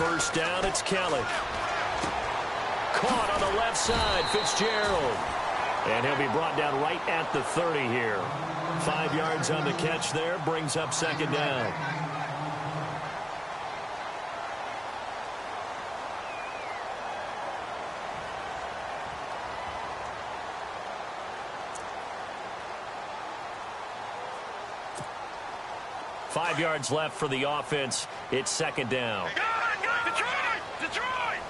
first down, it's Kelly. Caught on the left side, Fitzgerald. And he'll be brought down right at the 30 here. 5 yards on the catch there, brings up second down. Five yards left for the offense. It's second down. Detroit!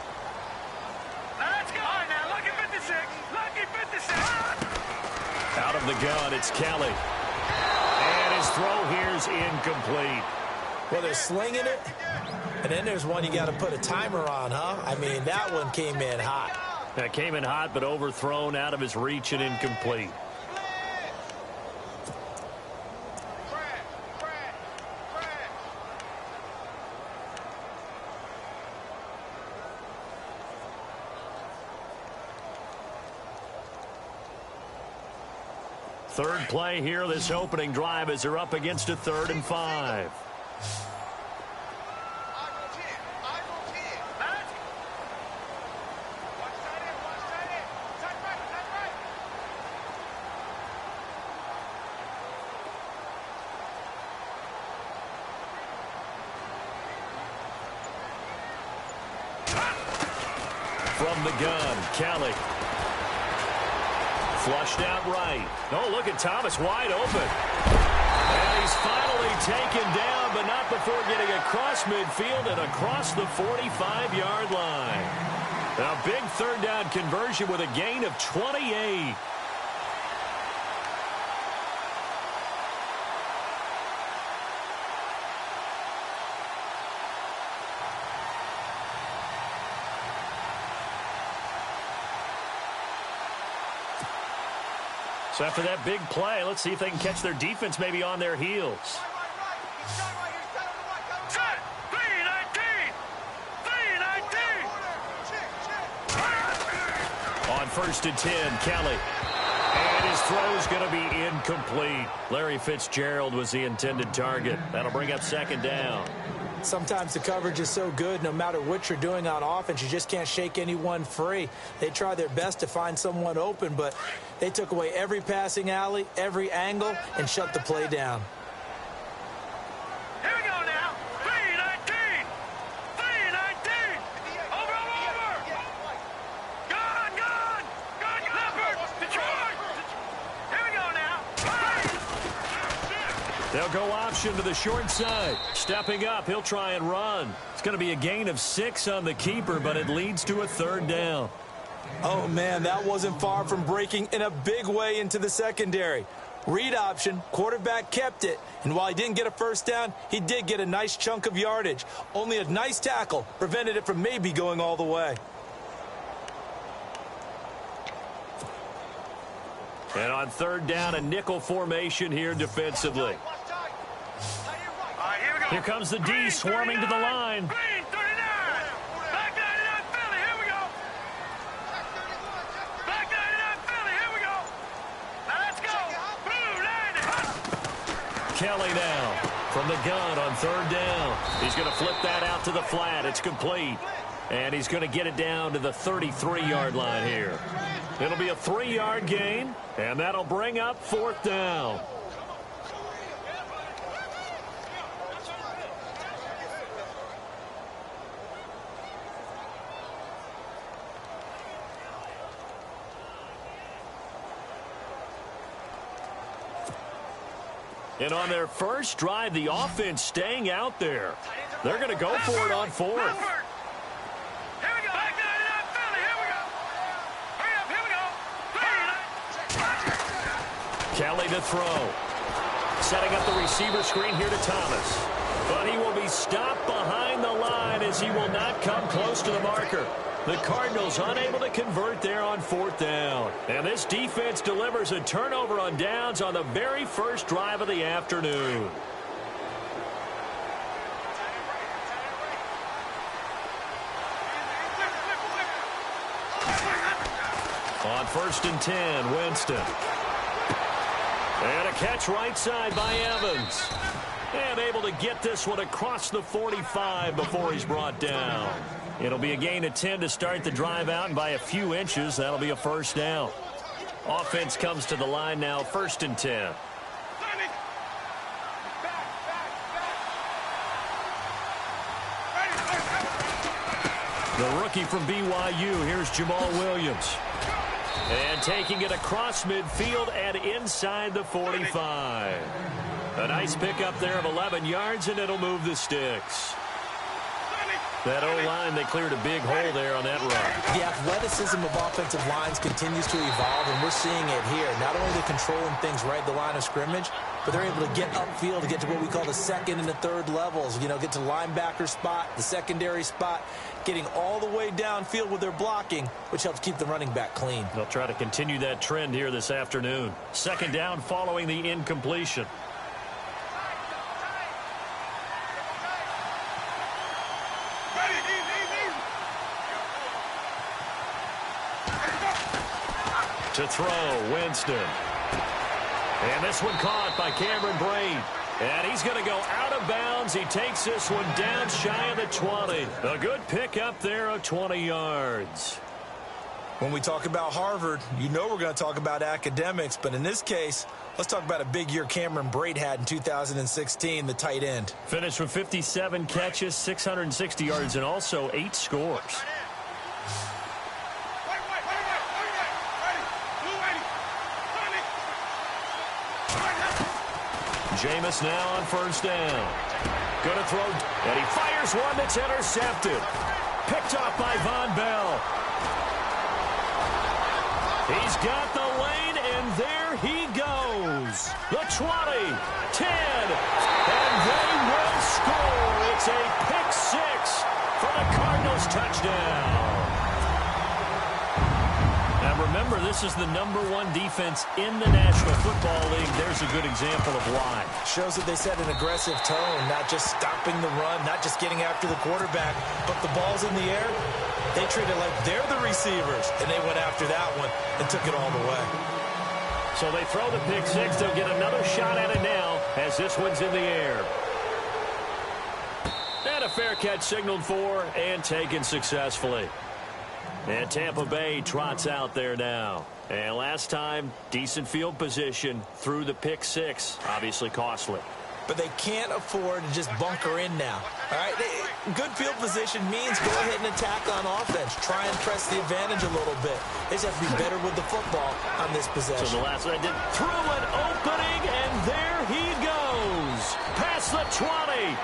Let's go! All right, now, lucky 56. Lucky 56. Out of the gun, it's Kelly. And his throw here's incomplete. Well, they're slinging it, and then there's one you got to put a timer on, huh? I mean, that one came in hot. That came in hot, but overthrown, out of his reach, and incomplete. Third play here, this opening drive, as they're up against a 3rd and 5. From the gun, Kelly. Flushed out right. Oh, look at Thomas wide open. And he's finally taken down, but not before getting across midfield and across the 45-yard line. Now, big third down conversion with a gain of 28. So after that big play, let's see if they can catch their defense maybe on their heels. Set! 3-19! 3-19! On 1st and 10, Kelly. And his throw's going to be incomplete. Larry Fitzgerald was the intended target. That'll bring up second down. Sometimes the coverage is so good, no matter what you're doing on offense, you just can't shake anyone free. They try their best to find someone open, but they took away every passing alley, every angle, and shut the play down. Here we go now. 3-19! 3-19! Over! Gone! Leopard! Detroit! Here we go now. They'll go option to the short side. Stepping up, he'll try and run. It's going to be a gain of 6 on the keeper, but it leads to a 3rd down. Oh, man, that wasn't far from breaking in a big way into the secondary. Read option, quarterback kept it, and while he didn't get a first down, he did get a nice chunk of yardage. Only a nice tackle prevented it from maybe going all the way. And on 3rd down, a nickel formation here defensively. Here comes the D swarming to the line. Green 39! Black 99 Philly, here we go! Black 99 Philly, here we go! Now let's go! Blue 90! Kelly now from the gun on 3rd down. He's going to flip that out to the flat. It's complete. And he's going to get it down to the 33-yard line here. It'll be a 3-yard gain, and that'll bring up 4th down. And on their first drive, the offense staying out there. They're going to go for it on 4th. Here we go. Black 99 Philly, here we go. Hurry up, here we go. Kelly to throw. Setting up the receiver screen here to Thomas. But he will be stopped behind the line as he will not come close to the marker. The Cardinals unable to convert there on 4th down. And this defense delivers a turnover on downs on the very first drive of the afternoon. On 1st and 10, Winston. And a catch right side by Evans. And able to get this one across the 45 before he's brought down. It'll be a gain of 10 to start the drive out, and by a few inches, that'll be a first down. Offense comes to the line now, 1st and 10. The rookie from BYU, here's Jamal Williams. And taking it across midfield and inside the 45. A nice pickup there of 11 yards, and it'll move the sticks. That O-line, they cleared a big hole there on that run. The athleticism of offensive lines continues to evolve, and we're seeing it here. Not only are they controlling things right at the line of scrimmage, but they're able to get upfield to get to what we call the second and the third levels. You know, get to linebacker spot, the secondary spot, getting all the way downfield with their blocking, which helps keep the running back clean. They'll try to continue that trend here this afternoon. 2nd down following the incompletion. To throw, Winston. And this one caught by Cameron Braid. And he's going to go out of bounds. He takes this one down shy of the 20. A good pickup there of 20 yards. When we talk about Harvard, you know we're going to talk about academics, but in this case, let's talk about a big year Cameron Braid had in 2016, the tight end. Finished with 57 catches, 660 yards, and also 8 scores. Jameis now on 1st down. Going to throw, and he fires one that's intercepted. Picked off by Von Bell. He's got the lane, and there he goes. The 20, 10, and they will score. It's a pick 6 for the Cardinals touchdown. Now remember, this is the #1 defense in the National Football League. There's a good example of why. Shows that they set an aggressive tone, not just stopping the run, not just getting after the quarterback, but the ball's in the air. They treat it like they're the receivers, and they went after that one and took it all the way. So they throw the pick 6. They'll get another shot at it now as this one's in the air. And a fair catch signaled for and taken successfully. And Tampa Bay trots out there now. And last time, decent field position through the pick 6. Obviously costly. But they can't afford to just bunker in now. All right, good field position means go ahead and attack on offense. Try and press the advantage a little bit. They just have to be better with the football on this possession. So the last one did through an opening, and there he goes. Past the 20.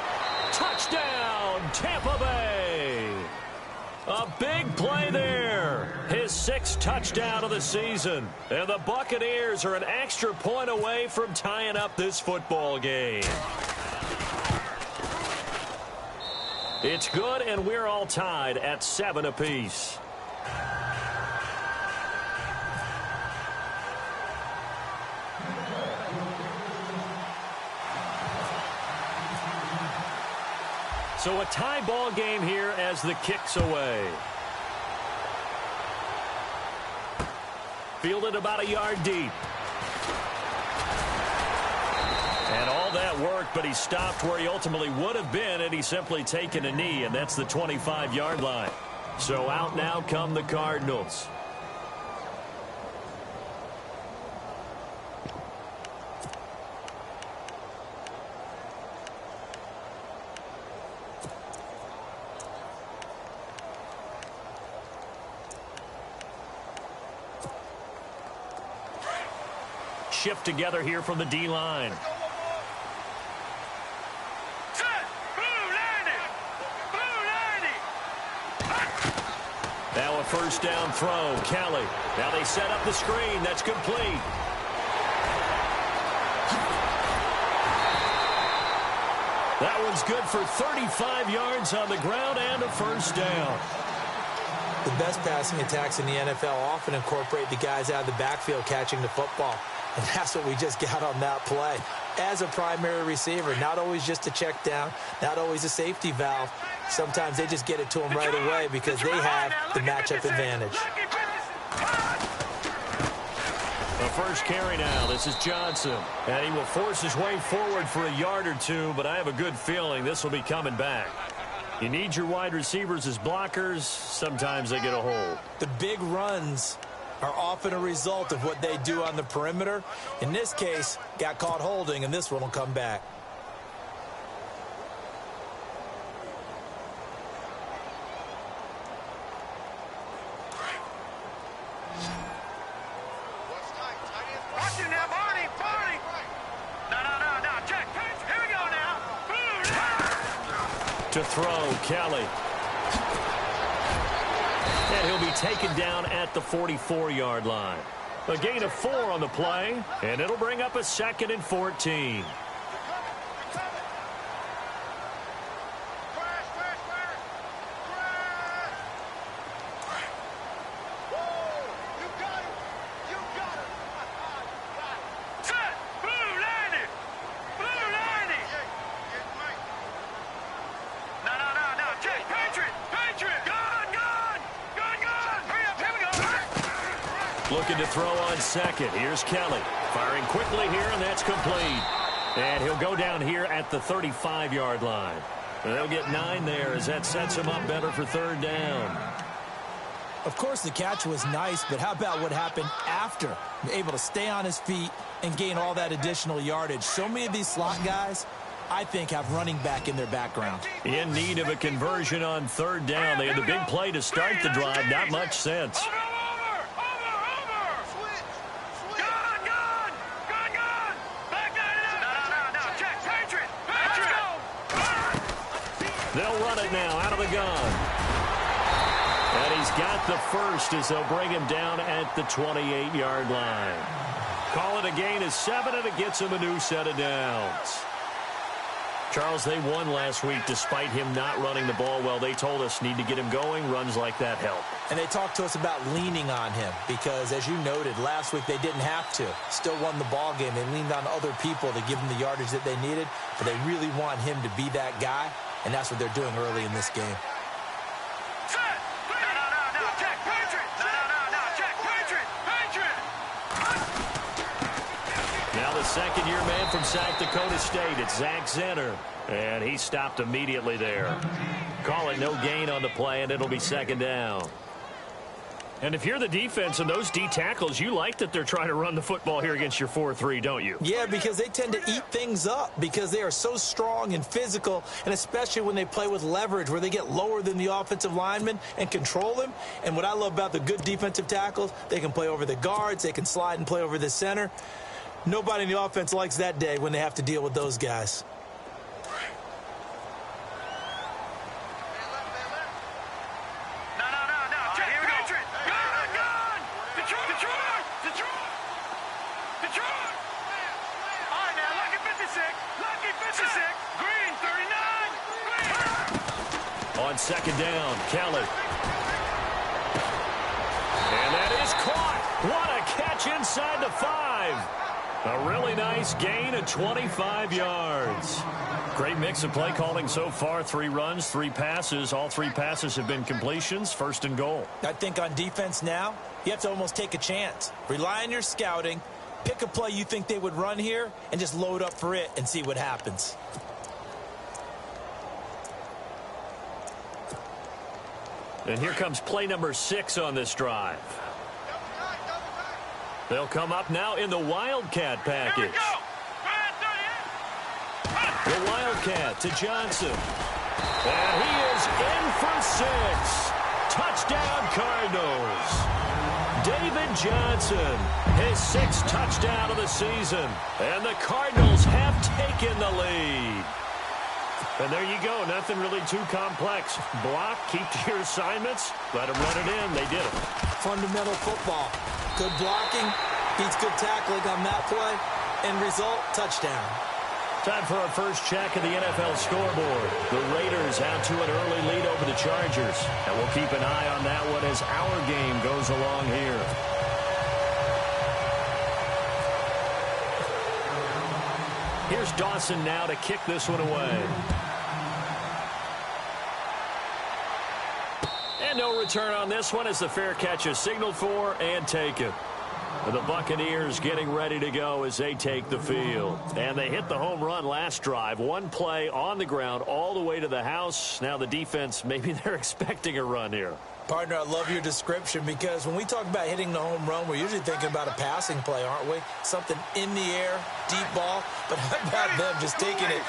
Touchdown, Tampa Bay. A big play there. His 6th touchdown of the season. And the Buccaneers are an extra point away from tying up this football game. It's good, and we're all tied at 7 apiece. So a tie ball game here as the kick's away. Fielded about a yard deep. And all that worked, but he stopped where he ultimately would have been had he simply taken a knee, and that's the 25-yard line. So out now come the Cardinals. Shift together here from the D-line. Now a 1st down throw. Kelly. Now they set up the screen. That's complete. That one's good for 35 yards on the ground and a 1st down. The best passing attacks in the NFL often incorporate the guys out of the backfield catching the football. And that's what we just got on that play. As a primary receiver, not always just a check down, not always a safety valve. Sometimes they just get it to them right away because they have the matchup advantage. A first carry now. This is Johnson. And he will force his way forward for a yard or two, but I have a good feeling this will be coming back. You need your wide receivers as blockers. Sometimes they get a hold. The big runs are often a result of what they do on the perimeter. In this case, got caught holding, and this one will come back. Watch him now, Barney! Barney! No, check! Here we go now! To throw, Kelly. And he'll be taken down at the 44-yard line. A gain of 4 on the play, and it'll bring up a 2nd and 14. Looking to throw on second. Here's Kelly. Firing quickly here, and that's complete. And he'll go down here at the 35-yard line. And they'll get 9 there as that sets him up better for 3rd down. Of course, the catch was nice, but how about what happened after? Able to stay on his feet and gain all that additional yardage. So many of these slot guys, I think, have running back in their background. In need of a conversion on 3rd down. They had the big play to start the drive. Not much sense. They'll run it now out of the gun. And he's got the first as they'll bring him down at the 28-yard line. Call it a gain of 7, and it gets him a new set of downs. Charles, they won last week despite him not running the ball well. They told us need to get him going. Runs like that help. And they talked to us about leaning on him because, as you noted, last week they didn't have to. Still won the ball game. They leaned on other people to give them the yardage that they needed, but they really want him to be that guy, and that's what they're doing early in this game. Now the second-year man from South Dakota State, it's Zach Zenner. And he stopped immediately there. Call it no gain on the play, and it'll be 2nd down. And if you're the defense and those D tackles, you like that they're trying to run the football here against your 4-3, don't you? Yeah, because they tend to eat things up because they are so strong and physical, and especially when they play with leverage where they get lower than the offensive lineman and control them. And what I love about the good defensive tackles, they can play over the guards, they can slide and play over the center. Nobody in the offense likes that day when they have to deal with those guys. On 2nd down, Kelly. And that is caught. What a catch inside the 5. A really nice gain of 25 yards. Great mix of play calling so far. 3 runs, 3 passes. All 3 passes have been completions. 1st and goal. I think on defense now, you have to almost take a chance. Rely on your scouting. Pick a play you think they would run here and just load up for it and see what happens. And here comes play number 6 on this drive. They'll come up now in the Wildcat package. The Wildcat to Johnson. And he is in for 6. Touchdown, Cardinals. David Johnson, his 6th touchdown of the season. And the Cardinals have taken the lead. And there you go. Nothing really too complex. Block, keep to your assignments, let them run it in. They did it. Fundamental football. Good blocking, beats good tackling on that play. End result, touchdown. Time for our first check of the NFL scoreboard. The Raiders out to an early lead over the Chargers. And we'll keep an eye on that one as our game goes along here. Here's Dawson now to kick this one away. And no return on this one as the fair catch is signaled for and taken. The Buccaneers getting ready to go as they take the field. And they hit the home run last drive. One play on the ground all the way to the house. Now the defense, maybe they're expecting a run here. Partner, I love your description because when we talk about hitting the home run, we're usually thinking about a passing play, aren't we? Something in the air, deep ball. But how about them just taking it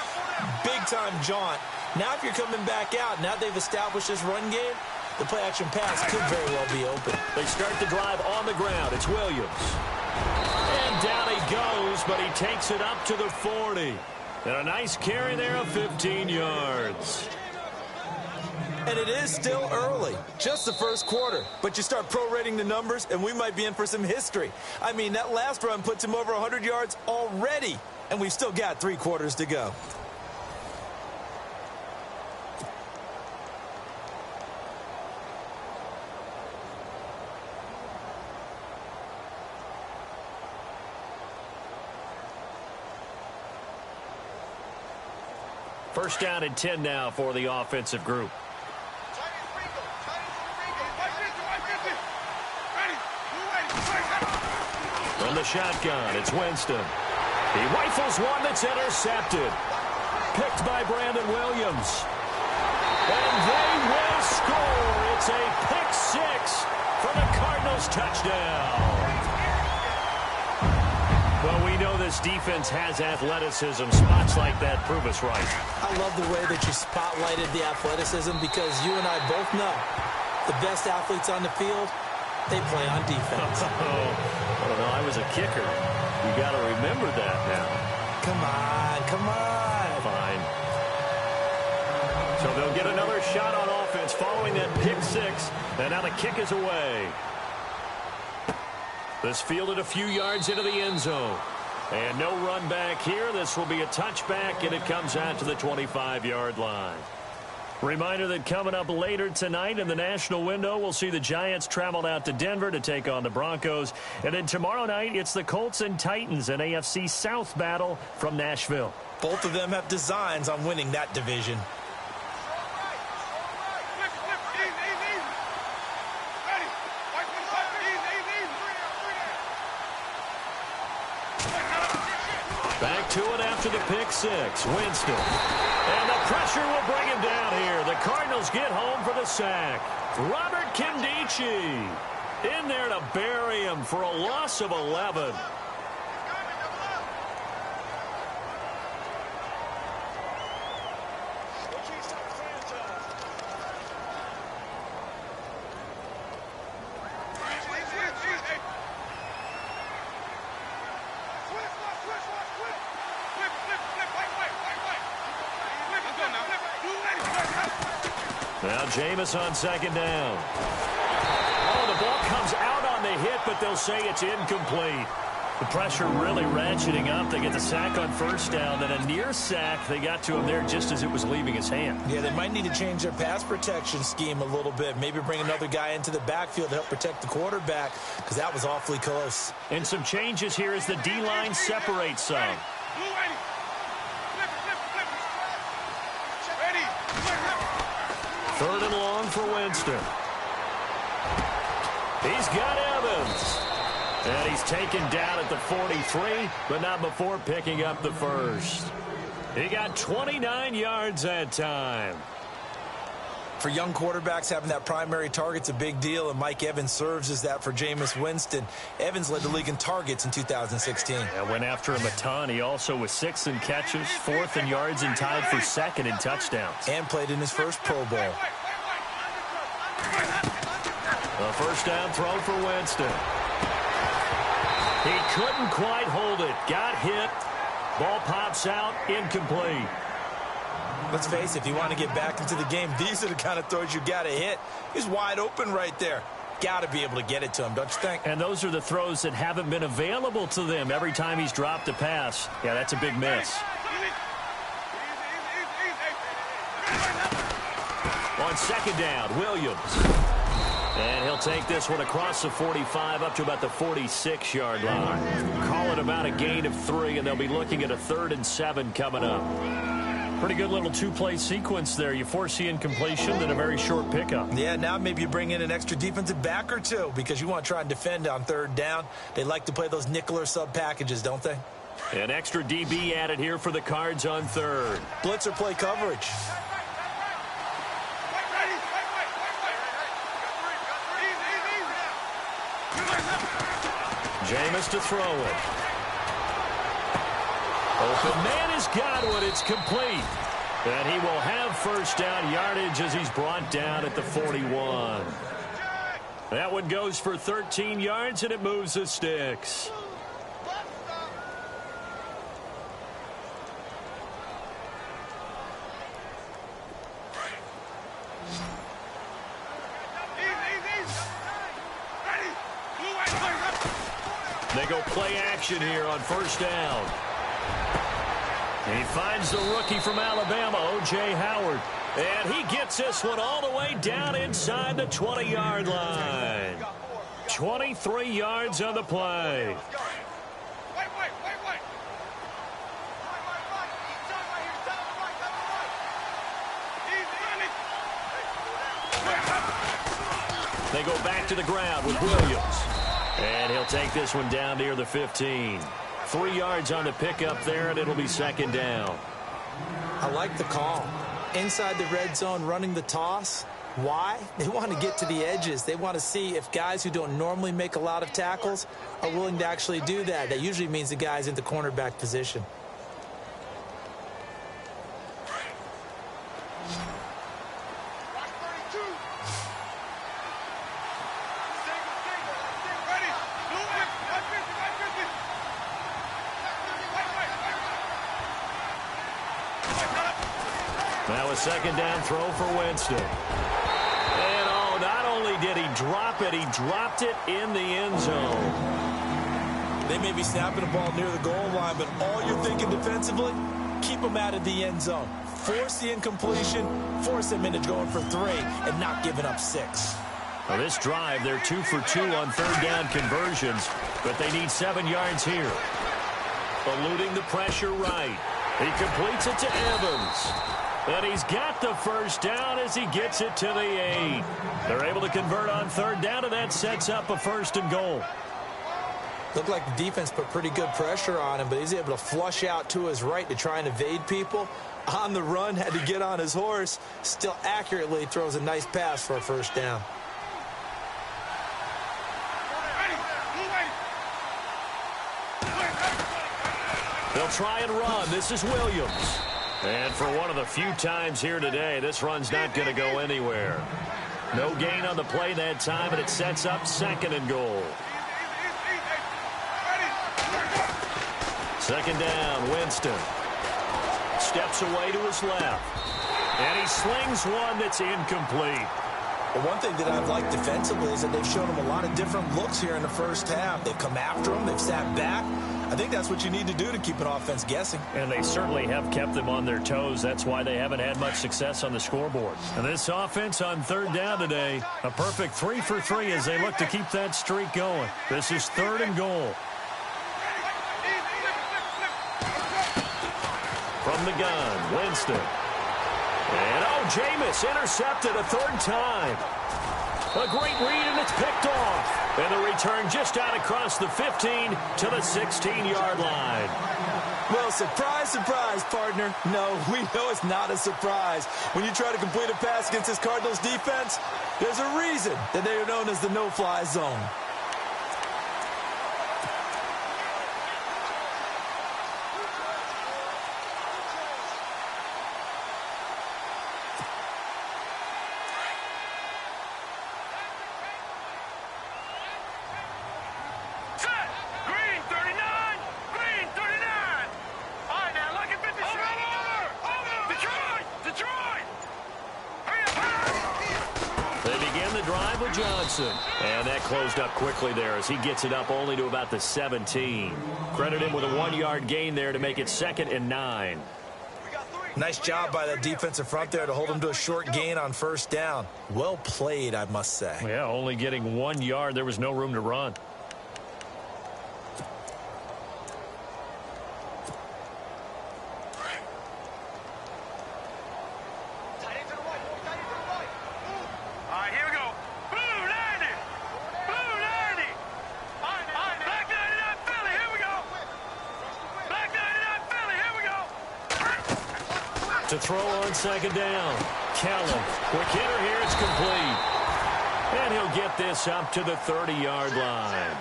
big-time jaunt? Now if you're coming back out, now they've established this run game, the play-action pass could very well be open. They start the drive on the ground. It's Williams. And down he goes, but he takes it up to the 40. And a nice carry there of 15 yards. And it is still early, just the first quarter. But you start prorating the numbers, and we might be in for some history. I mean, that last run puts him over 100 yards already, and we've still got 3 quarters to go. First down and 10 now for the offensive group. From the shotgun, it's Winston. He rifles one that's intercepted. Picked by Brandon Williams. And they will score. It's a pick 6 for the Cardinals touchdown. Well, we know this defense has athleticism. Spots like that prove us right. I love the way that you spotlighted the athleticism because you and I both know the best athletes on the field, they play on defense. Oh, no, I was a kicker. You got to remember that now. Come on, come on. Fine. So they'll get another shot on offense following that pick 6. And now the kick is away. This fielded a few yards into the end zone. And no run back here. This will be a touchback, and it comes out to the 25-yard line. Reminder that coming up later tonight in the national window, we'll see the Giants travel out to Denver to take on the Broncos. And then tomorrow night, it's the Colts and Titans, an AFC South battle from Nashville. Both of them have designs on winning that division. Back to it after the pick 6. Winston. And the pressure will bring him down here. The Cardinals get home for the sack. Robert Kimdichie in there to bury him for a loss of 11. Now Jameis on second down. Oh, the ball comes out on the hit, but they'll say it's incomplete. The pressure really ratcheting up. They get the sack on first down, then a near sack. They got to him there just as it was leaving his hand. Yeah, they might need to change their pass protection scheme a little bit. Maybe bring another guy into the backfield to help protect the quarterback, because that was awfully close. And some changes here as the D-line separates some. Third and long for Winston. He's got Evans. And he's taken down at the 43, but not before picking up the first. He got 29 yards that time. For young quarterbacks, having that primary target's a big deal, and Mike Evans serves as that for Jameis Winston. Evans led the league in targets in 2016. I went after him a ton. He also was 6th in catches, 4th in yards, and tied for 2nd in touchdowns. And played in his first Pro Bowl. A first down throw for Winston. He couldn't quite hold it. Got hit. Ball pops out. Incomplete. Let's face it, if you want to get back into the game, these are the kind of throws you got to hit. He's wide open right there. Got to be able to get it to him, don't you think? And those are the throws that haven't been available to them every time he's dropped a pass. Yeah, that's a big miss. On second down, Williams. And he'll take this one across the 45 up to about the 46-yard line. Call it about a gain of 3, and they'll be looking at a 3rd and 7 coming up. Pretty good little two-play sequence there. You force the incompletion, then a very short pickup. Yeah, now maybe you bring in an extra defensive back or two because you want to try and defend on third down. They like to play those nickel or sub packages, don't they? An extra DB added here for the Cards on third. Blitzer play coverage. Jameis to throw it. Open man has got one. It's complete. And he will have first down yardage as he's brought down at the 41. That one goes for 13 yards, and it moves the sticks. They go play action here on first down. He finds the rookie from Alabama, O.J. Howard. And he gets this one all the way down inside the 20-yard line. 23 yards on the play. They go back to the ground with Williams. And he'll take this one down near the 15. 3 yards on the pickup there, and it'll be second down. I like the call. Inside the red zone, running the toss. Why? They want to get to the edges. They want to see if guys who don't normally make a lot of tackles are willing to actually do that. That usually means the guy's in the cornerback position. Now a second down throw for Winston. And oh, not only did he drop it, he dropped it in the end zone. They may be snapping the ball near the goal line, but all you're thinking defensively, keep them out of the end zone. Force the incompletion, force them into going for 3, and not giving up 6. Now this drive, they're 2 for 2 on third down conversions, but they need 7 yards here. Eluding the pressure right. He completes it to Evans. And he's got the first down as he gets it to the 8. They're able to convert on third down, and that sets up a first and goal. Looked like the defense put pretty good pressure on him, but he's able to flush out to his right to try and evade people. On the run, had to get on his horse. Still accurately throws a nice pass for a first down. They'll try and run. This is Williams. And for one of the few times here today, this run's not going to go anywhere. No gain on the play that time, and it sets up second and goal. Second down, Winston. Steps away to his left. And he slings one that's incomplete. Well, one thing that I've liked defensively is that they've shown him a lot of different looks here in the first half. They've come after him. They've sat back. I think that's what you need to do to keep an offense guessing. And they certainly have kept them on their toes. That's why they haven't had much success on the scoreboard. And this offense on third down today, a perfect 3 for 3 as they look to keep that streak going. This is third and goal. From the gun, Winston. And Jameis intercepted a third time. A great read, and it's picked off. And the return just out across the 15 to the 16-yard line. Well, surprise, surprise, partner. No, we know it's not a surprise. When you try to complete a pass against this Cardinals defense, there's a reason that they are known as the no-fly zone. And that closed up quickly there as he gets it up only to about the 17. Credit him with a 1-yard gain there to make it 2nd and 9. Nice job by that defensive front there to hold him to a short gain on first down. Well played, I must say. Yeah, only getting 1 yard. There was no room to run. To throw on second down. Kelly. Quick hitter here. It's complete. And he'll get this up to the 30-yard line.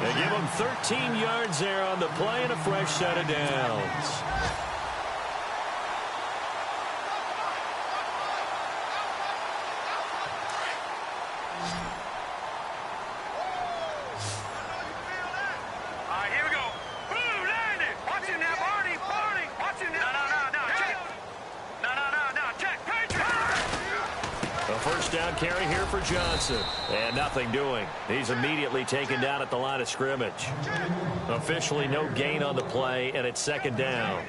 They give him 13 yards there on the play and a fresh set of downs. All right, here we go. Ooh, landed. Watch him now, Barney. Barney. Watch him now. No. Check. No. Check. A first down carry here for Johnson. And nothing doing. He's immediately taken down at the line of scrimmage. Officially no gain on the play, and it's second down.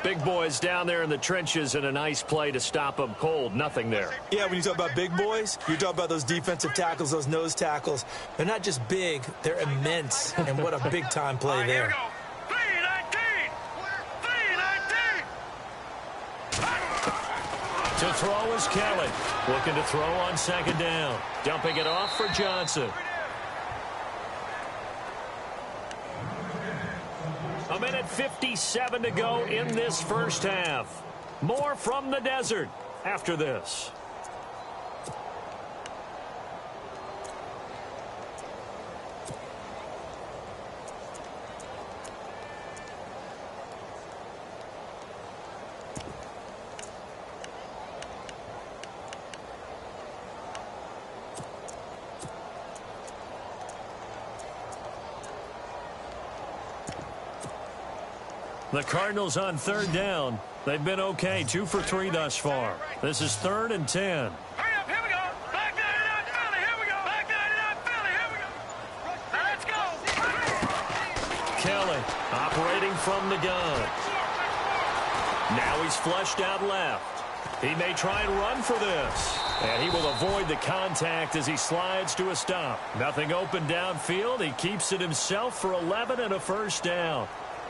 Big boys down there in the trenches, and a nice play to stop them cold. Nothing there. Yeah, when you talk about big boys, you talk about those defensive tackles, those nose tackles. They're not just big, they're immense. And what a big-time play there. Here we go. 3-19. To throw is Kelly. Looking to throw on second down. Dumping it off for Johnson. A minute 57 to go in this first half. More from the desert after this. The Cardinals on third down. They've been okay, 2 for 3 thus far. This is 3rd and 10. Hurry up, here we go. Back 99 Philly, here we go. Back 99 Philly, here we go. Now let's go. Kelly operating from the gun. Now he's flushed out left. He may try and run for this. And he will avoid the contact as he slides to a stop. Nothing open downfield. He keeps it himself for 11 and a first down.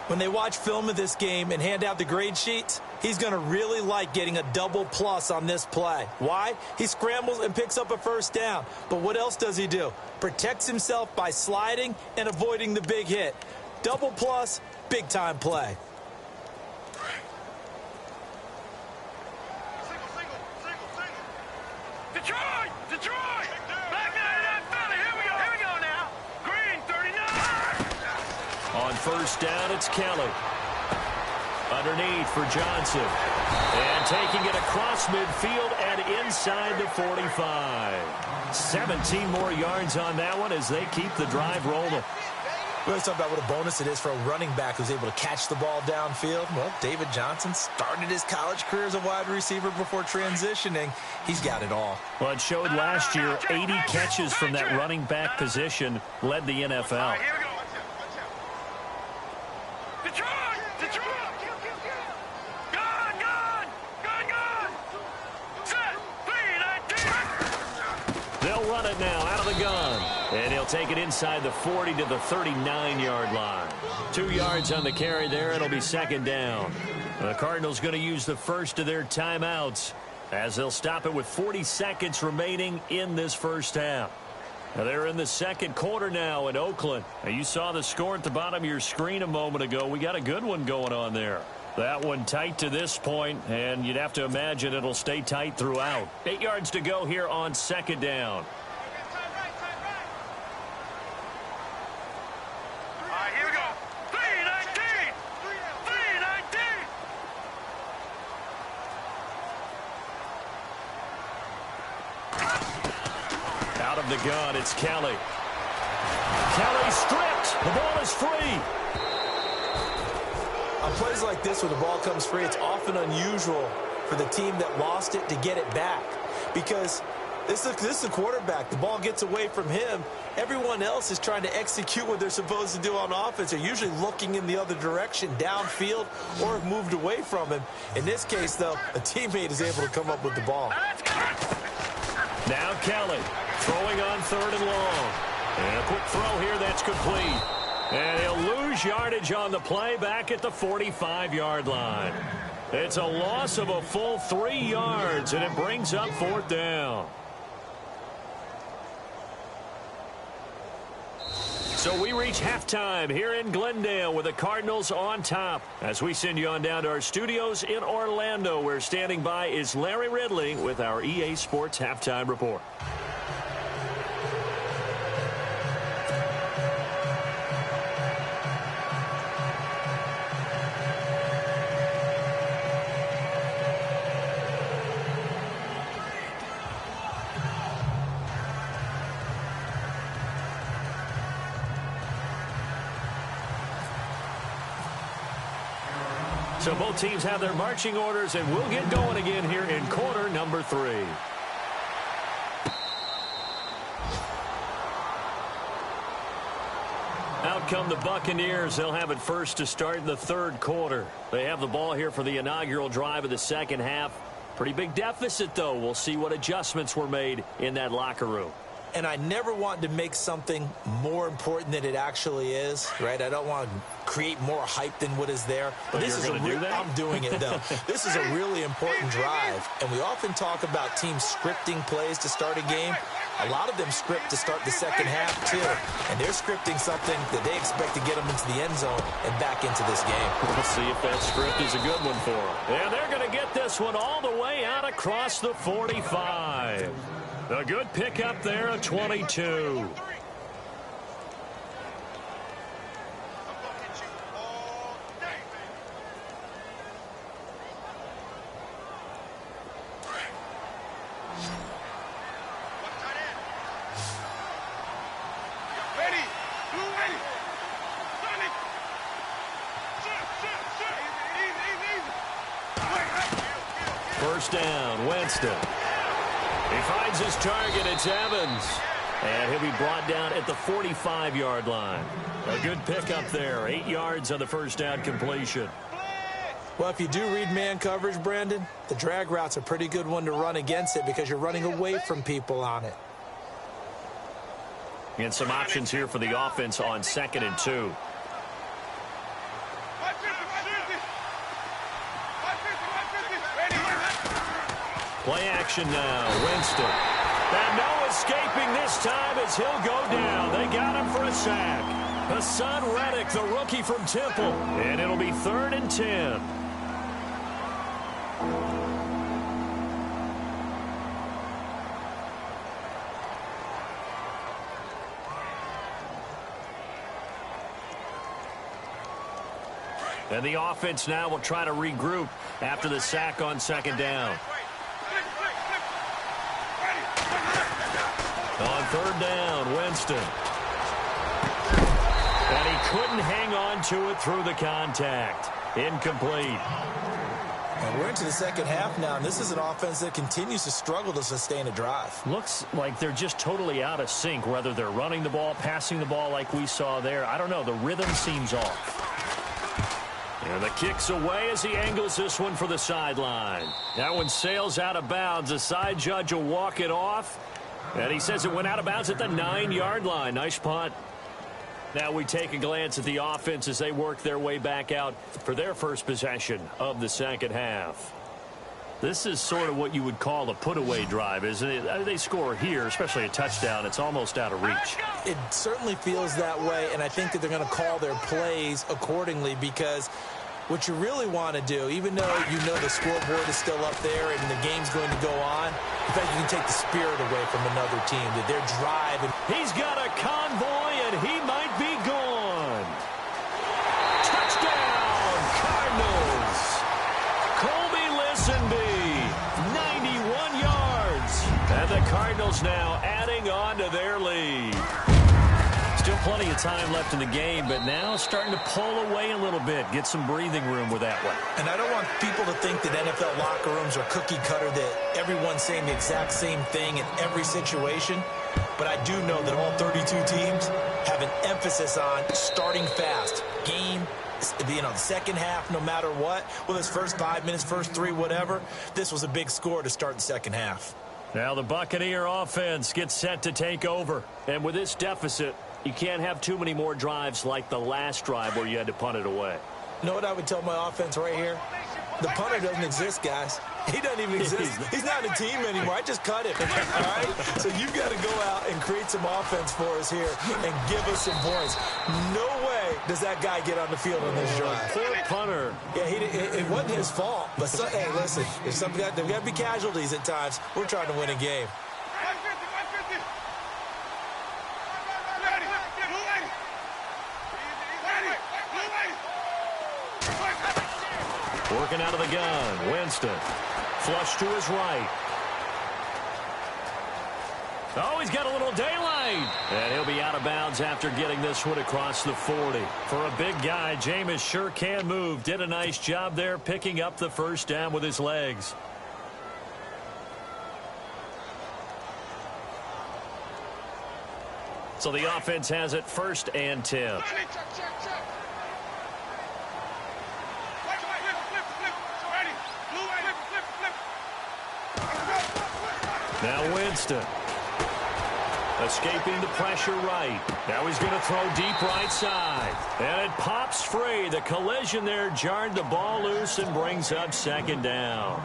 When they watch film of this game and hand out the grade sheets, he's going to really like getting a double plus on this play. Why? He scrambles and picks up a first down. But what else does he do? Protects himself by sliding and avoiding the big hit. Double plus, big-time play. Detroit! Back 99 Philly, here we go now. Green 39. On first down, it's Kelly. Underneath for Johnson. And taking it across midfield and inside the 45. 17 more yards on that one as they keep the drive rolling. We always talk about what a bonus it is for a running back who's able to catch the ball downfield. Well, David Johnson started his college career as a wide receiver before transitioning. He's got it all. Well, it showed last year 80 catches from that running back position led the NFL. Here we go. Detroit! Gun! Set! 3-19. They'll run it now out of the gun. And he'll take it inside the 40 to the 39-yard line. 2 yards on the carry there. It'll be second down. The Cardinals going to use the first of their timeouts as they'll stop it with 40 seconds remaining in this first half. Now they're in the second quarter now in Oakland. Now you saw the score at the bottom of your screen a moment ago. We got a good one going on there. That one tight to this point, and you'd have to imagine it'll stay tight throughout. 8 yards to go here on second down. The gun, it's Kelly. Kelly stripped. The ball is free. On plays like this where the ball comes free, it's often unusual for the team that lost it to get it back. Because this is the quarterback. The ball gets away from him. Everyone else is trying to execute what they're supposed to do on offense. They're usually looking in the other direction, downfield, or have moved away from him. In this case, though, a teammate is able to come up with the ball. Now Kelly. Throwing on third and long. And a quick throw here that's complete. And he'll lose yardage on the play back at the 45-yard line. It's a loss of a full 3 yards, and it brings up fourth down. So we reach halftime here in Glendale with the Cardinals on top. As we send you on down to our studios in Orlando, where standing by is Larry Ridley with our EA Sports Halftime Report. So both teams have their marching orders, and we'll get going again here in quarter number 3. Out come the Buccaneers. They'll have it first to start in the third quarter. They have the ball here for the inaugural drive of the second half. Pretty big deficit, though. We'll see what adjustments were made in that locker room. And I never want to make something more important than it actually is, right? I don't want to create more hype than what is there. But this is I'm doing it, though. This is a really important drive. And we often talk about teams scripting plays to start a game. A lot of them script to start the second half, too. And they're scripting something that they expect to get them into the end zone and back into this game. We'll see if that script is a good one for them. And they're going to get this one all the way out across the 45. A good pickup there of 22. First down, Winston. He finds his target. It's Evans. And he'll be brought down at the 45-yard line. A good pickup there. 8 yards on the first down completion. Well, if you do read man coverage, Brandon, the drag route's a pretty good one to run against it because you're running away from people on it. And some options here for the offense on 2nd and 2. Play action now, Winston. And no escaping this time as he'll go down. They got him for a sack. Hassan Reddick, the rookie from Temple. And it'll be 3rd and 10. And the offense now will try to regroup after the sack on 2nd down. On 3rd down, Winston. And he couldn't hang on to it through the contact. Incomplete. And we're into the second half now, and this is an offense that continues to struggle to sustain a drive. Looks like they're just totally out of sync, whether they're running the ball, passing the ball like we saw there. I don't know. The rhythm seems off. And the kick's away as he angles this one for the sideline. That one sails out of bounds. The side judge will walk it off. And he says it went out of bounds at the 9-yard line. Nice punt. Now we take a glance at the offense as they work their way back out for their first possession of the second half. This is sort of what you would call a put-away drive, isn't it? They score here, especially a touchdown. It's almost out of reach. It certainly feels that way, and I think that they're going to call their plays accordingly because what you really want to do, even though you know the scoreboard is still up there and the game's going to go on, in fact, you can take the spirit away from another team, that their drive. He's got a convoy, and he might be gone. Touchdown, Cardinals. Colby Listenby, 91 yards. And the Cardinals now adding on to their lead. Still plenty of time left in the game, but now starting to pull away a little bit, get some breathing room with that one. And I don't want people to think that NFL locker rooms are cookie cutter, that everyone's saying the exact same thing in every situation. But I do know that all 32 teams have an emphasis on starting fast. Game, the second half, no matter what. Well, it's first 5 minutes, first 3, whatever. This was a big score to start the second half. Now the Buccaneer offense gets set to take over. And with this deficit, you can't have too many more drives like the last drive where you had to punt it away. You know what I would tell my offense right here? The punter doesn't exist, guys. He doesn't even exist. He's not a team anymore. I just cut him. All right? So you've got to go out and create some offense for us here and give us some points. No way does that guy get on the field on this drive. Poor punter. Yeah, it wasn't his fault. But, hey, listen, if there's got to be casualties at times. We're trying to win a game. Working out of the gun, Winston. Flush to his right. Oh, he's got a little daylight. And he'll be out of bounds after getting this one across the 40. For a big guy, Jameis sure can move. Did a nice job there picking up the first down with his legs. So the offense has it 1st and 10. Now Winston. Escaping the pressure right. Now he's going to throw deep right side. And it pops free. The collision there jarred the ball loose and brings up 2nd down.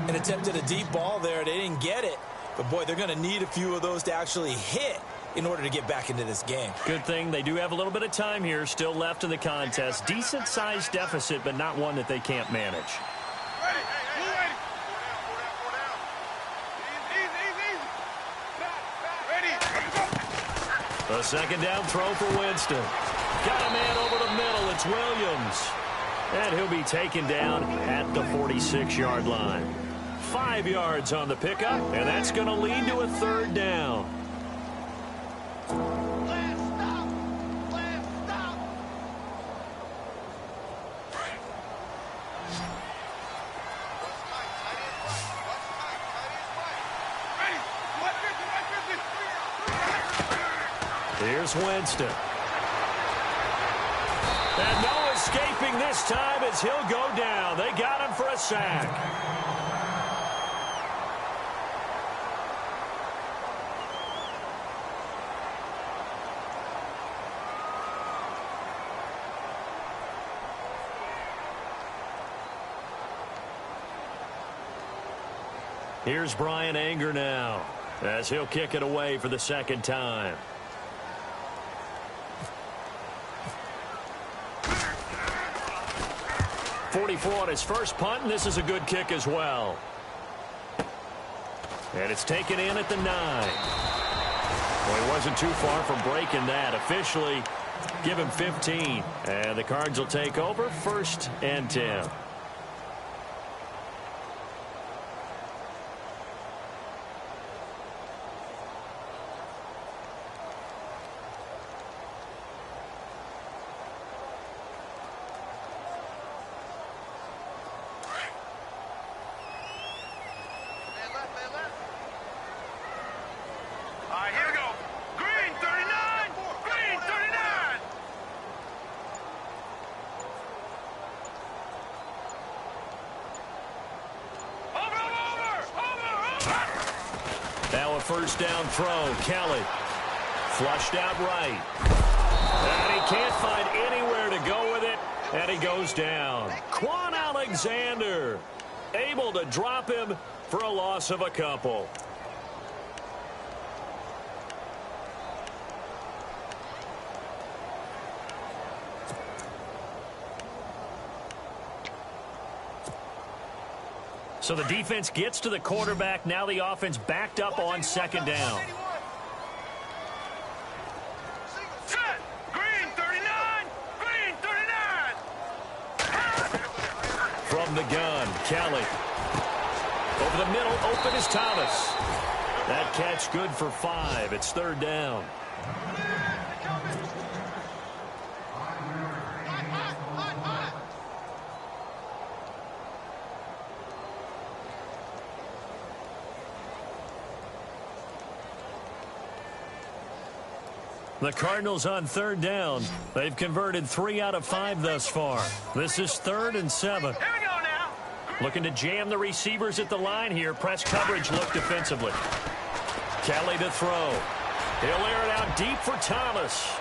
And attempted a deep ball there. They didn't get it. But, boy, they're going to need a few of those to actually hit in order to get back into this game. Good thing they do have a little bit of time here still left in the contest. Decent-sized deficit, but not one that they can't manage. A 2nd down throw for Winston. Got a man over the middle. It's Williams. And he'll be taken down at the 46-yard line. 5 yards on the pickup, and that's going to lead to a 3rd down. Here's Winston. And no escaping this time as he'll go down. They got him for a sack. Here's Brian Anger now as he'll kick it away for the 2nd time. .44 on his first punt, and this is a good kick as well. And it's taken in at the 9. Well, he wasn't too far from breaking that. Officially, give him 15. And the Cards will take over 1st and 10. Now a 1st down throw. Kelly flushed out right. And he can't find anywhere to go with it. And he goes down. Quan Alexander able to drop him for a loss of a couple. So the defense gets to the quarterback. Now the offense backed up on 2nd down. Set! Green 39! Green 39! From the gun, Kelly. Over the middle, open is Thomas. That catch good for 5. It's 3rd down. The Cardinals on 3rd down. They've converted 3 out of 5 thus far. This is 3rd and 7. Here we go now. Looking to jam the receivers at the line here. Press coverage look defensively. Kelly to throw. He'll air it out deep for Thomas.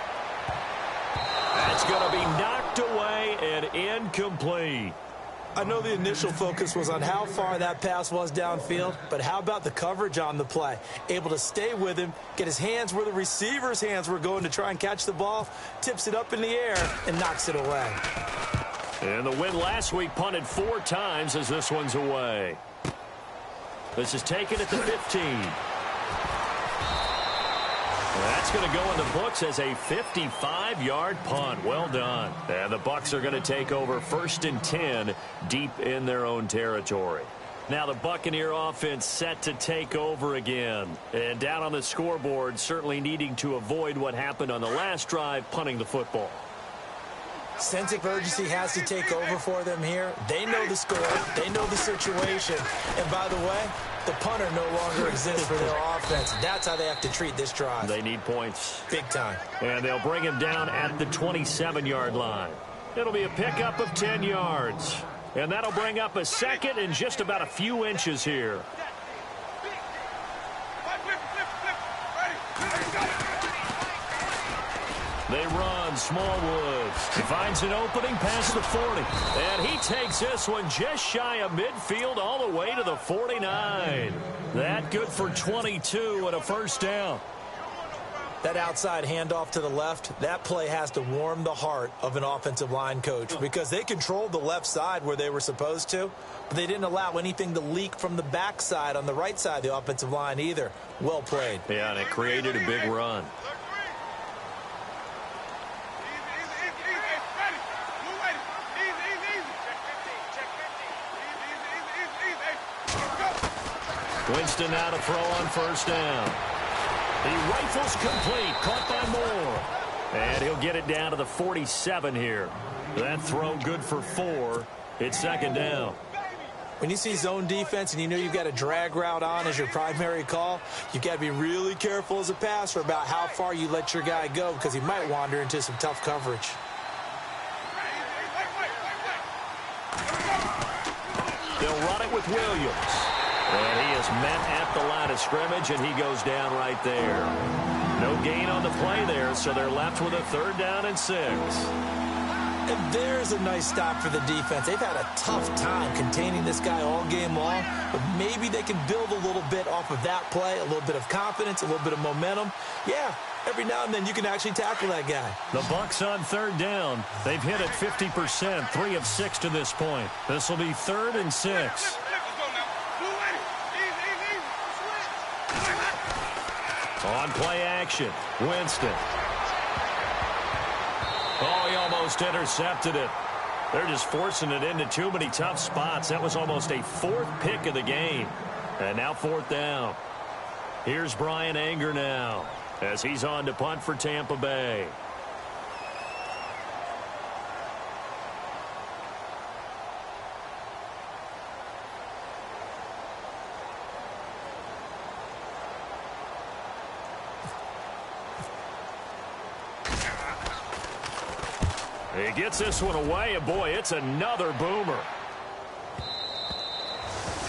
That's going to be knocked away and incomplete. I know the initial focus was on how far that pass was downfield, but how about the coverage on the play? Able to stay with him, get his hands where the receiver's hands were going to try and catch the ball, tips it up in the air, and knocks it away. And the win last week punted 4 times as this one's away. This is taken at the 15. That's going to go in the books as a 55-yard punt. Well done. And the Bucs are going to take over 1st and 10 deep in their own territory. Now the Buccaneer offense set to take over again. And down on the scoreboard, certainly needing to avoid what happened on the last drive, punting the football. Sense of urgency has to take over for them here. They know the score. They know the situation. And by the way, the punter no longer exists for their offense. That's how they have to treat this drive. They need points. Big time. And they'll bring him down at the 27-yard line. It'll be a pickup of 10 yards. And that'll bring up a second and just about a few inches here. They run. Smallwood. He finds an opening past the 40. And he takes this one just shy of midfield all the way to the 49. That good for 22 and a first down. That outside handoff to the left, that play has to warm the heart of an offensive line coach because they controlled the left side where they were supposed to, but they didn't allow anything to leak from the backside on the right side of the offensive line either. Well played. Yeah, and it created a big run. Winston now to throw on first down. He rifles complete, caught by Moore. And he'll get it down to the 47 here. That throw good for 4. It's second down. When you see zone defense and you know you've got a drag route on as your primary call, you've got to be really careful as a passer about how far you let your guy go because he might wander into some tough coverage. They'll run it with Williams. And he is met at the line of scrimmage, and he goes down right there. No gain on the play there, so they're left with a 3rd down and 6. And there's a nice stop for the defense. They've had a tough time containing this guy all game long, but maybe they can build a little bit off of that play, a little bit of confidence, a little bit of momentum. Yeah, every now and then you can actually tackle that guy. The Bucs on 3rd down. They've hit it 50%, 3 of 6 to this point. This will be 3rd and 6. On play action, Winston. Oh, he almost intercepted it. They're just forcing it into too many tough spots. That was almost a 4th pick of the game. And now 4th down. Here's Brian Anger now as he's on to punt for Tampa Bay. He gets this one away, and boy, it's another boomer.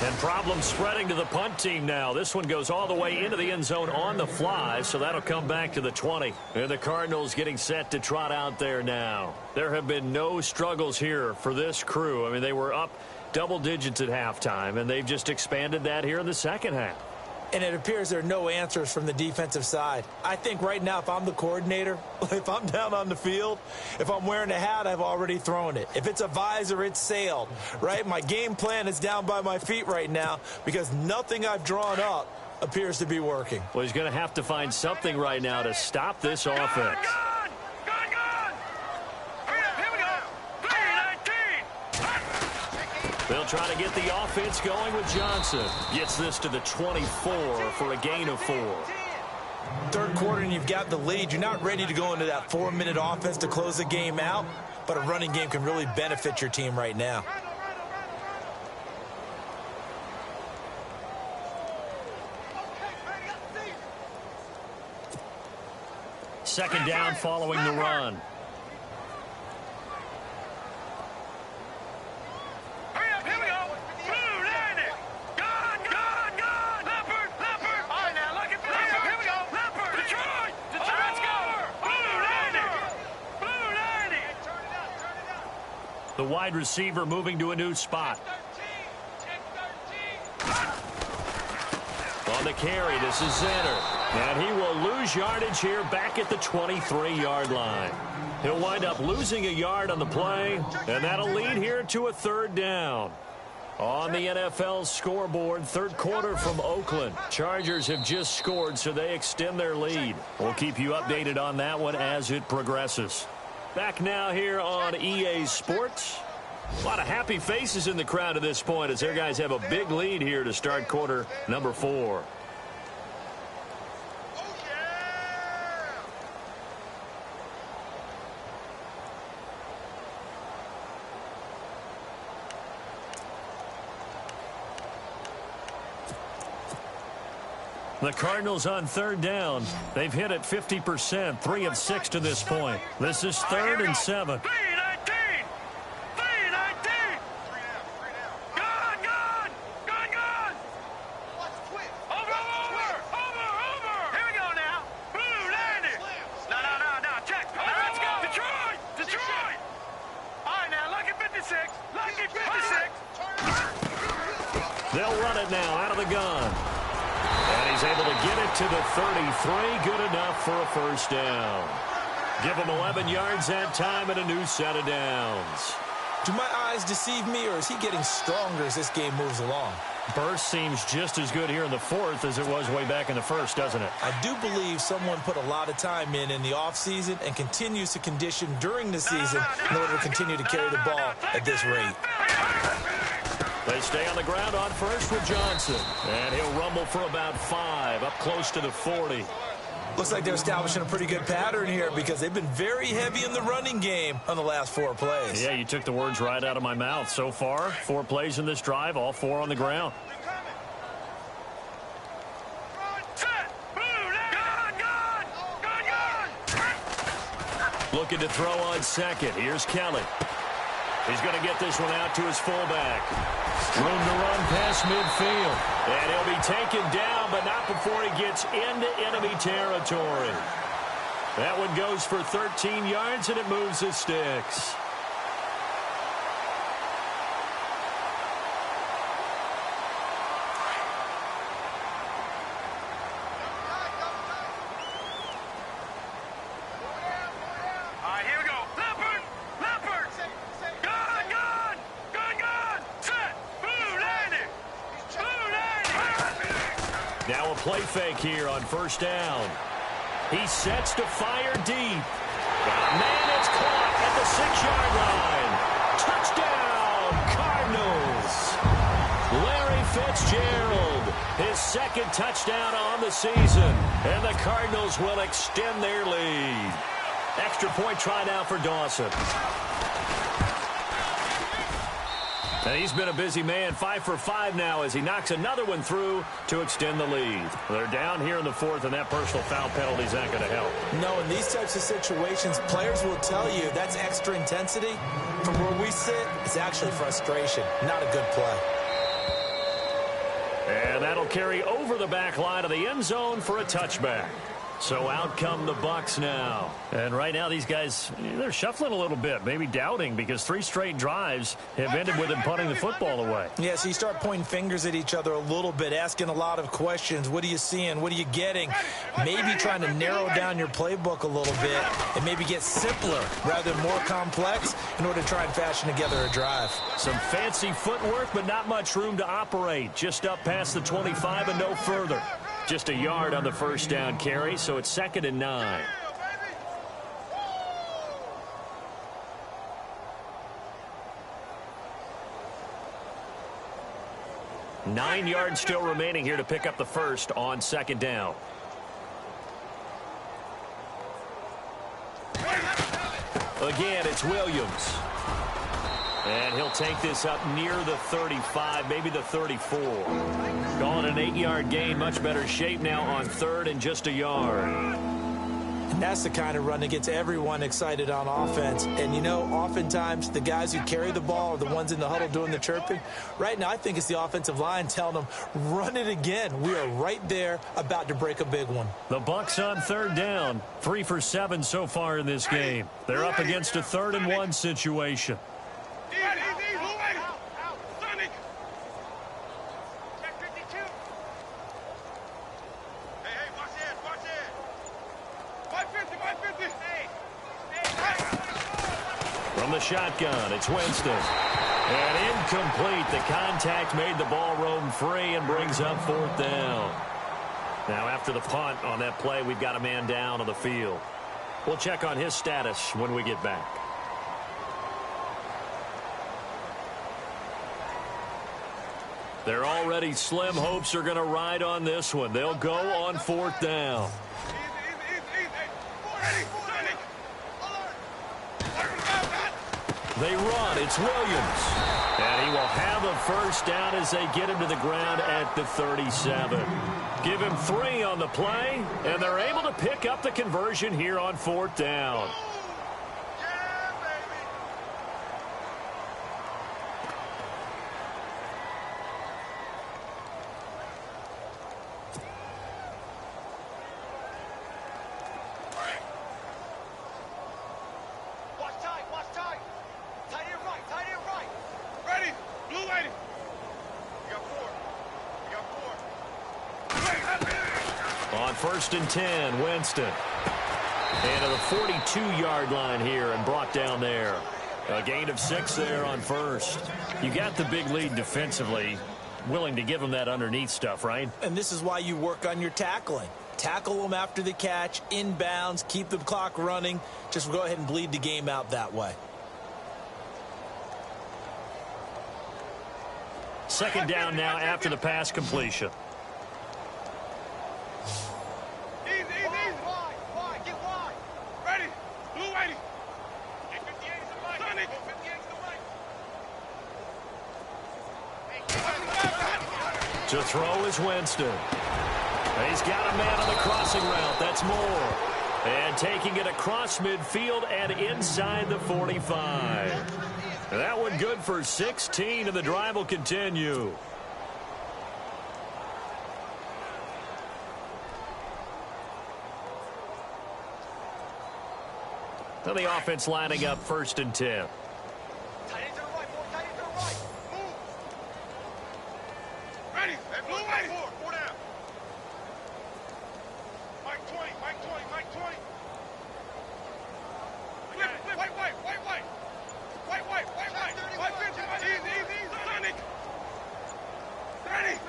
And problem spreading to the punt team now. This one goes all the way into the end zone on the fly, so that'll come back to the 20. And the Cardinals getting set to trot out there now. There have been no struggles here for this crew. I mean, they were up double digits at halftime, and they've just expanded that here in the second half. And it appears there are no answers from the defensive side. I think right now, if I'm the coordinator, if I'm down on the field, if I'm wearing a hat, I've already thrown it. If it's a visor, it's sailed, right? My game plan is down by my feet right now because nothing I've drawn up appears to be working. Well, he's going to have to find something right now to stop this offense. They'll try to get the offense going with Johnson. Gets this to the 24 for a gain of 4. 3rd quarter and you've got the lead. You're not ready to go into that 4-minute offense to close the game out, but a running game can really benefit your team right now. Second down following the run. The wide receiver moving to a new spot. On the carry, this is Zenner. And he will lose yardage here back at the 23-yard line. He'll wind up losing a yard on the play, and that'll lead here to a third down. On the NFL scoreboard, third quarter from Oakland. Chargers have just scored, so they extend their lead. We'll keep you updated on that one as it progresses. Back now here on EA Sports. A lot of happy faces in the crowd at this point as their guys have a big lead here to start quarter number 4. The Cardinals on third down. They've hit it 50%, 3 of 6 to this point. This is 3rd and 7. They'll run it now out of the gun. And he's able to get it to the 33. Good enough for a first down. Give him 11 yards that time and a new set of downs. Do my eyes deceive me, or is he getting stronger as this game moves along? Burst seems just as good here in the 4th as it was way back in the 1st, doesn't it? I do believe someone put a lot of time in the offseason and continues to condition during the season in order to continue to carry the ball at this rate. They stay on the ground on first with Johnson. And he'll rumble for about 5, up close to the 40. Looks like they're establishing a pretty good pattern here because they've been very heavy in the running game on the last 4 plays. Yeah, you took the words right out of my mouth. So far, 4 plays in this drive, all 4 on the ground. Looking to throw on second. Here's Kelly. He's going to get this one out to his fullback. Room to run past midfield. And he'll be taken down, but not before he gets into enemy territory. That one goes for 13 yards, and it moves the sticks. Now a play fake here on first down. He sets to fire deep. Man, it's caught at the 6-yard line. Touchdown, Cardinals. Larry Fitzgerald, his 2nd touchdown on the season. And the Cardinals will extend their lead. Extra point try now for Dawson. And he's been a busy man, 5 for 5 now as he knocks another one through to extend the lead. They're down here in the 4th, and that personal foul penalty is not going to help. No, in these types of situations, players will tell you that's extra intensity. From where we sit, it's actually frustration, not a good play. And that'll carry over the back line of the end zone for a touchback. So out come the Bucs now. And right now these guys, they're shuffling a little bit, maybe doubting, because 3 straight drives have ended with them punting the football away. Yeah, so you start pointing fingers at each other a little bit, asking a lot of questions. What are you seeing? What are you getting? Maybe trying to narrow down your playbook a little bit and maybe get simpler rather than more complex in order to try and fashion together a drive. Some fancy footwork, but not much room to operate. Just up past the 25 and no further. Just a yard on the first down carry, so it's 2nd and 9. Nine yards still remaining here to pick up the first on 2nd down. Again, it's Williams. And he'll take this up near the 35, maybe the 34. Calling an 8-yard gain, much better shape now on 3rd and just a yard. And that's the kind of run that gets everyone excited on offense. And, you know, oftentimes the guys who carry the ball are the ones in the huddle doing the chirping. Right now, I think it's the offensive line telling them, run it again. We are right there about to break a big one. The Bucs on 3rd down, 3 for 7 so far in this game. They're up against a 3rd and 1 situation. From the shotgun, it's Winston. And incomplete. The contact made the ball roam free and brings up 4th down. Now, after the punt on that play, we've got a man down on the field. We'll check on his status when we get back. They're already slim hopes are going to ride on this one. They'll go on 4th down. They run. It's Williams. And he will have a first down as they get him to the ground at the 37. Give him 3 on the play, and they're able to pick up the conversion here on 4th down. On 1st and 10, Winston. And to the 42-yard line here and brought down there. A gain of 6 there on 1st. You got the big lead defensively. Willing to give them that underneath stuff, right? And this is why you work on your tackling. Tackle them after the catch, inbounds, keep the clock running. Just go ahead and bleed the game out that way. 2nd down now after the pass completion. To throw is Winston. He's got a man on the crossing route. That's Moore. And taking it across midfield and inside the 45. That one good for 16, and the drive will continue. Now the offense lining up 1st and 10.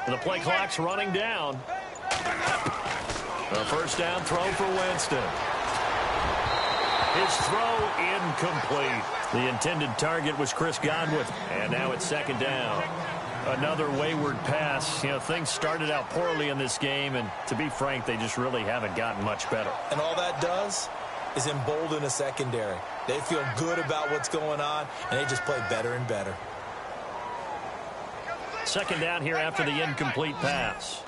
The play clock's running down. A 1st down throw for Winston. His throw incomplete. The intended target was Chris Godwin. And now it's 2nd down. Another wayward pass. You know, things started out poorly in this game, and to be frank, they just really haven't gotten much better. And all that does is embolden a secondary. They feel good about what's going on, and they just play better and better. 2nd down here after the incomplete pass.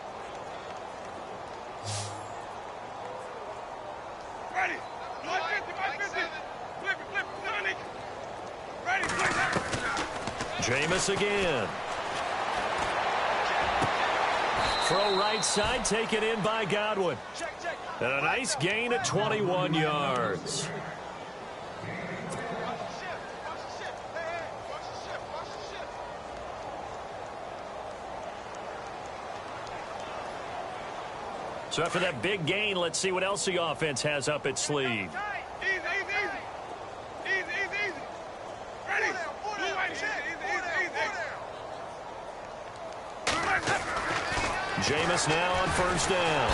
Jameis again. Throw right side, taken in by Godwin. And a nice gain of 21 yards. So after that big gain, let's see what else the offense has up its sleeve. Jameis now on 1st down.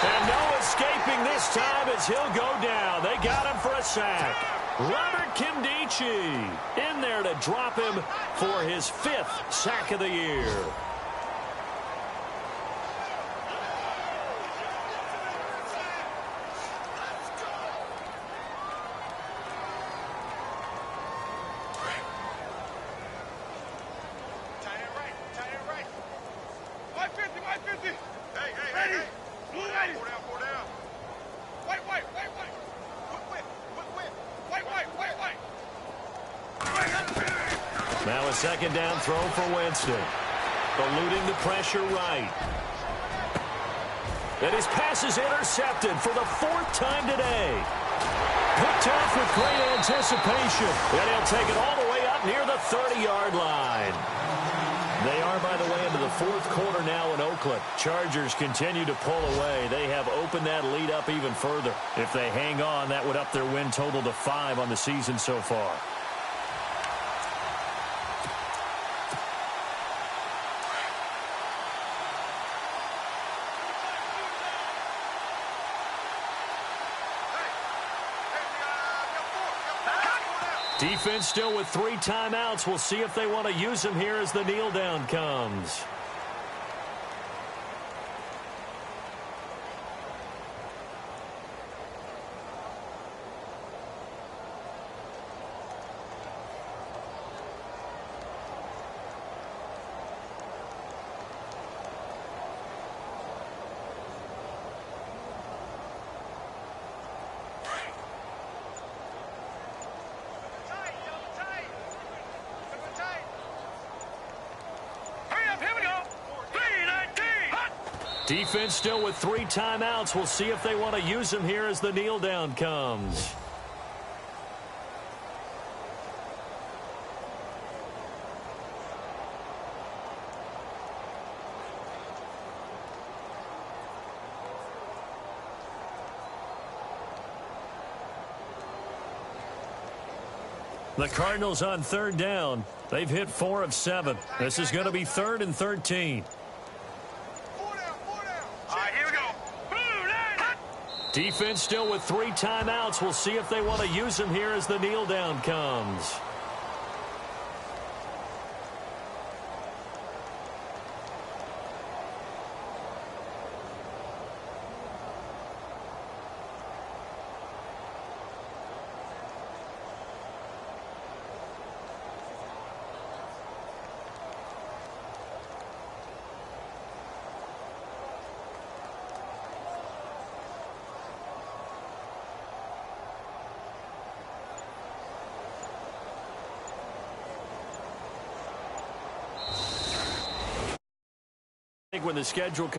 And no escaping this time as he'll go down. They got him for a sack. Robert Kimdichie in there to drop him for his 5th sack of the year. Now a 2nd down throw for Winston. Eluding the pressure right. And his pass is intercepted for the 4th time today. Picked off with great anticipation. And he'll take it all the way up near the 30-yard line. They are, by the way, into the 4th quarter now in Oakland. Chargers continue to pull away. They have opened that lead up even further. If they hang on, that would up their win total to 5 on the season so far. Defense still with 3 timeouts. We'll see if they want to use them here as the kneel down comes. Defense still with 3 timeouts. We'll see if they want to use them here as the kneel down comes. The Cardinals on 3rd down. They've hit 4 of 7. This is going to be 3rd and 13. Defense still with 3 timeouts. We'll see if they want to use them here as the kneel down comes. When the schedule